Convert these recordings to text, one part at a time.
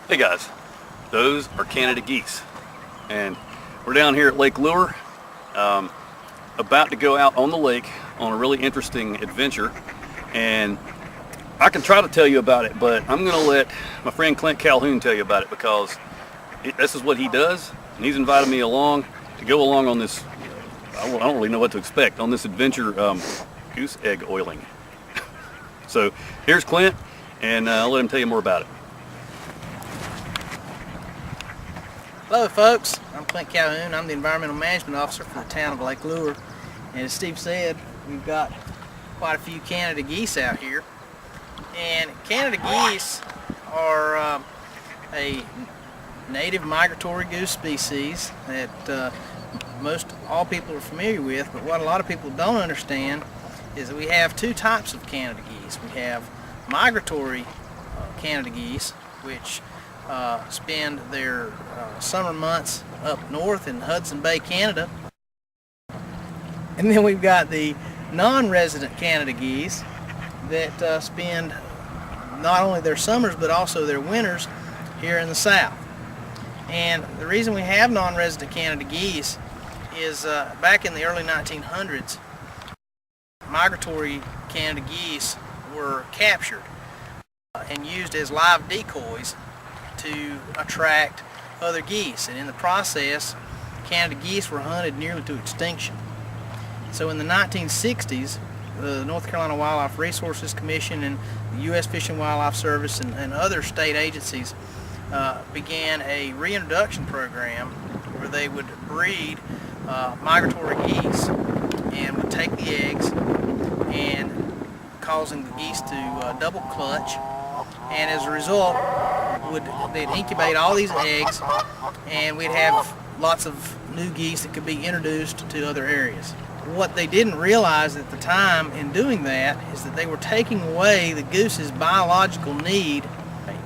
Hey guys, those are Canada geese, and we're down here at Lake Lure, about to go out on the lake on a really interesting adventure. And I can try to tell you about it, but I'm going to let my friend Clint Calhoun tell you about it, because this is what he does, and he's invited me along to go along on this. I don't really know what to expect on this adventure, goose egg oiling. So here's Clint, and I'll let him tell you more about it. Hello folks, I'm Clint Calhoun. I'm the Environmental Management Officer for the town of Lake Lure. And as Steve said, we've got quite a few Canada geese out here. And Canada geese are a native migratory goose species that all people are familiar with, but what a lot of people don't understand is that we have two types of Canada geese. We have migratory Canada geese, which spend their summer months up north in Hudson Bay, Canada. And then we've got the non-resident Canada geese that spend not only their summers but also their winters here in the south. And the reason we have non-resident Canada geese is back in the early 1900s, migratory Canada geese were captured and used as live decoys to attract other geese, and in the process Canada geese were hunted nearly to extinction. So in the 1960s, the North Carolina Wildlife Resources Commission and the U.S. Fish and Wildlife Service and other state agencies began a reintroduction program where they would breed migratory geese and would take the eggs, and causing the geese to double clutch, and as a result they'd incubate all these eggs, and we'd have lots of new geese that could be introduced to other areas. What they didn't realize at the time in doing that is that they were taking away the goose's biological need,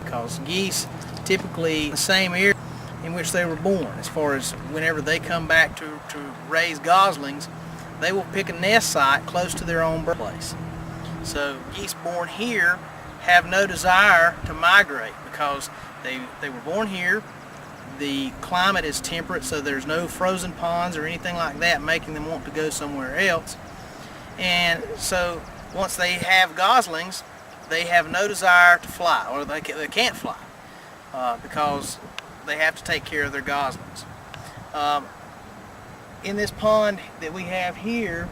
because geese typically the same area in which they were born. As far as whenever they come back to raise goslings, they will pick a nest site close to their own birthplace. So geese born here have no desire to migrate because they were born here. The climate is temperate, so there's no frozen ponds or anything like that making them want to go somewhere else. And so once they have goslings, they have no desire to fly, or they can't fly because they have to take care of their goslings. In this pond that we have here,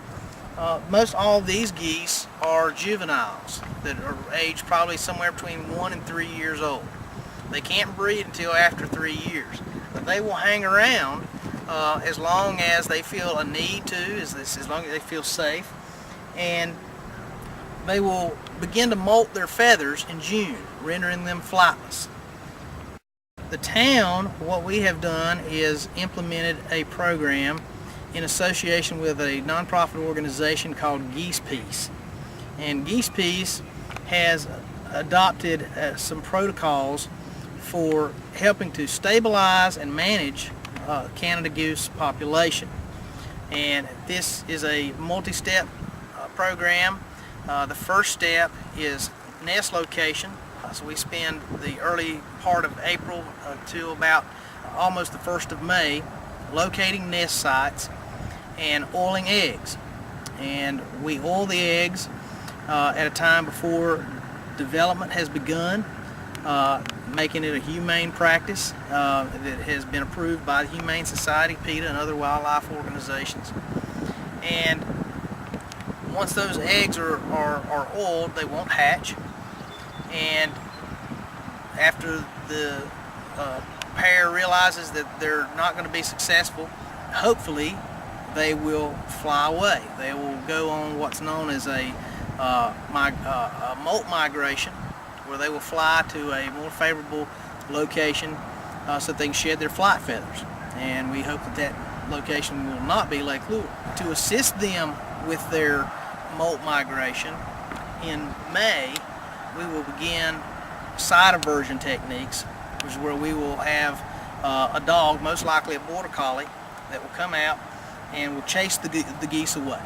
most all of these geese are juveniles that are aged probably somewhere between 1 and 3 years old. They can't breed until after 3 years, but they will hang around as long as they feel a need to, as long as they feel safe, and they will begin to molt their feathers in June, rendering them flightless. The town, what we have done is implemented a program in association with a nonprofit organization called Geese Peace. And Geese Peace has adopted some protocols for helping to stabilize and manage Canada goose population. And this is a multi-step program. The first step is nest location. So we spend the early part of April to about almost the 1st of May locating nest sites and oiling eggs. And we oil the eggs at a time before development has begun, making it a humane practice that has been approved by the Humane Society, PETA, and other wildlife organizations. And once those eggs are oiled, they won't hatch. And after the pair realizes that they're not going to be successful, hopefully they will fly away. They will go on what's known as a molt migration, where they will fly to a more favorable location so that they can shed their flight feathers. And we hope that that location will not be Lake Lure. To assist them with their molt migration, in May we will begin site aversion techniques, which is where we will have a dog, most likely a border collie, that will come out and will chase the geese away,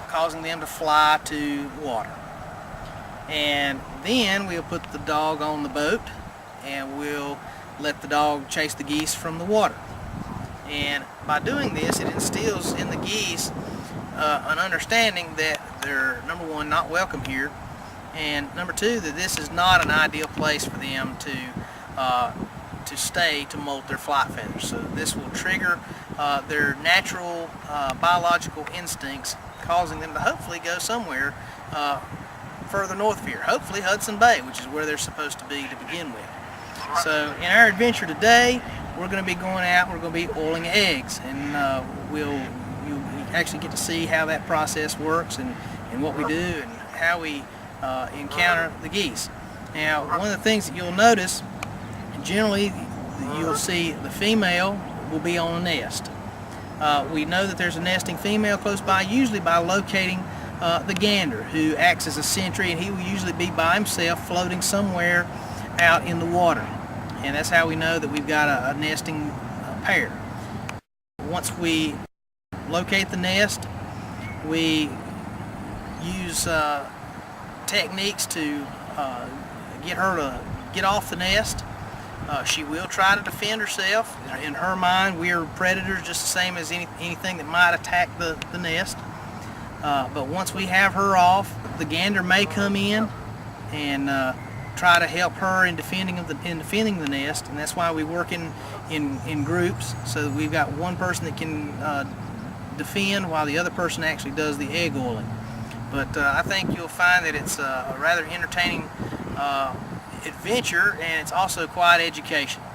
causing them to fly to water. And then we'll put the dog on the boat and we'll let the dog chase the geese from the water. And by doing this, it instills in the geese an understanding that they're, number one, not welcome here, and number two, that this is not an ideal place for them to stay to molt their flight feathers. So this will trigger their natural biological instincts, causing them to hopefully go somewhere further north of here, hopefully Hudson Bay, which is where they're supposed to be to begin with. So in our adventure today, we're going to be going out, we're going to be oiling eggs, and you'll actually get to see how that process works and what we do and how we encounter the geese. Now, one of the things that you'll notice, generally you'll see the female will be on a nest. We know that there's a nesting female close by, usually by locating the gander, who acts as a sentry, and he will usually be by himself floating somewhere out in the water. And that's how we know that we've got a nesting pair. Once we locate the nest, we use techniques to get her to get off the nest. She will try to defend herself. In her mind, we are predators just the same as anything that might attack the nest. But once we have her off, the gander may come in and try to help her in defending the nest, and that's why we work in groups, so that we've got one person that can defend while the other person actually does the egg oiling. But I think you'll find that it's a rather entertaining adventure, and it's also quite educational.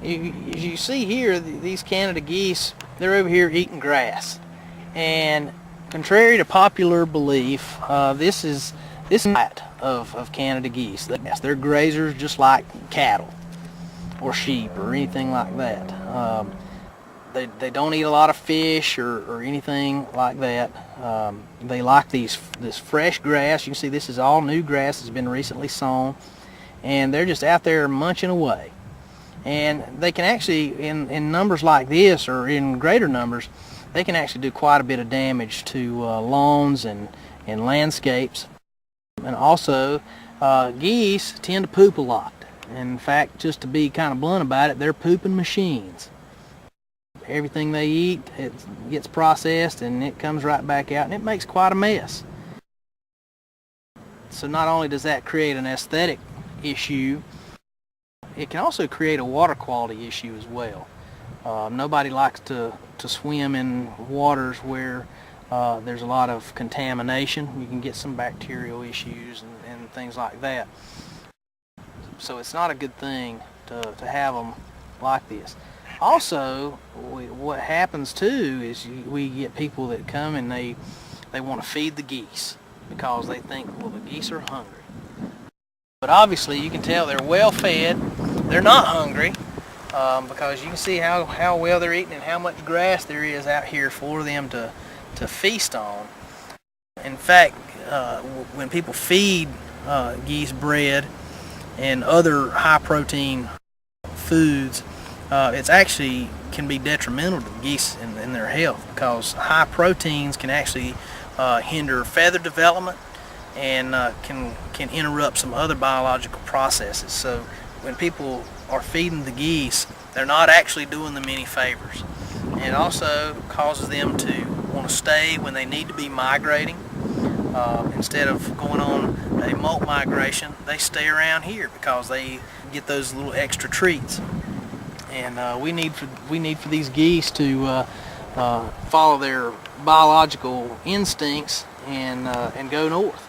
As you see here, these Canada geese, they're over here eating grass, and contrary to popular belief, this is the diet of Canada geese. They're grazers just like cattle or sheep or anything like that. They don't eat a lot of fish or anything like that. They like this fresh grass. You can see this is all new grass that's been recently sown, and they're just out there munching away. And they can actually, in numbers like this, or in greater numbers, they can actually do quite a bit of damage to lawns and landscapes. And also, geese tend to poop a lot. In fact, just to be kind of blunt about it, they're pooping machines. Everything they eat, it gets processed and it comes right back out, and it makes quite a mess. So not only does that create an aesthetic issue, it can also create a water quality issue as well. Nobody likes to swim in waters where there's a lot of contamination. You can get some bacterial issues and things like that. So it's not a good thing to have them like this. Also, what happens too is we get people that come and they want to feed the geese because they think, well, the geese are hungry. But obviously you can tell they're well fed. They're not hungry because you can see how well they're eating and how much grass there is out here for them to feast on. In fact, when people feed geese bread and other high protein foods, it's actually can be detrimental to the geese in their health, because high proteins can actually hinder feather development and can interrupt some other biological processes. So when people are feeding the geese, they're not actually doing them any favors. And it also causes them to want to stay when they need to be migrating. Instead of going on a molt migration, they stay around here because they get those little extra treats. And we need for these geese to follow their biological instincts and go north.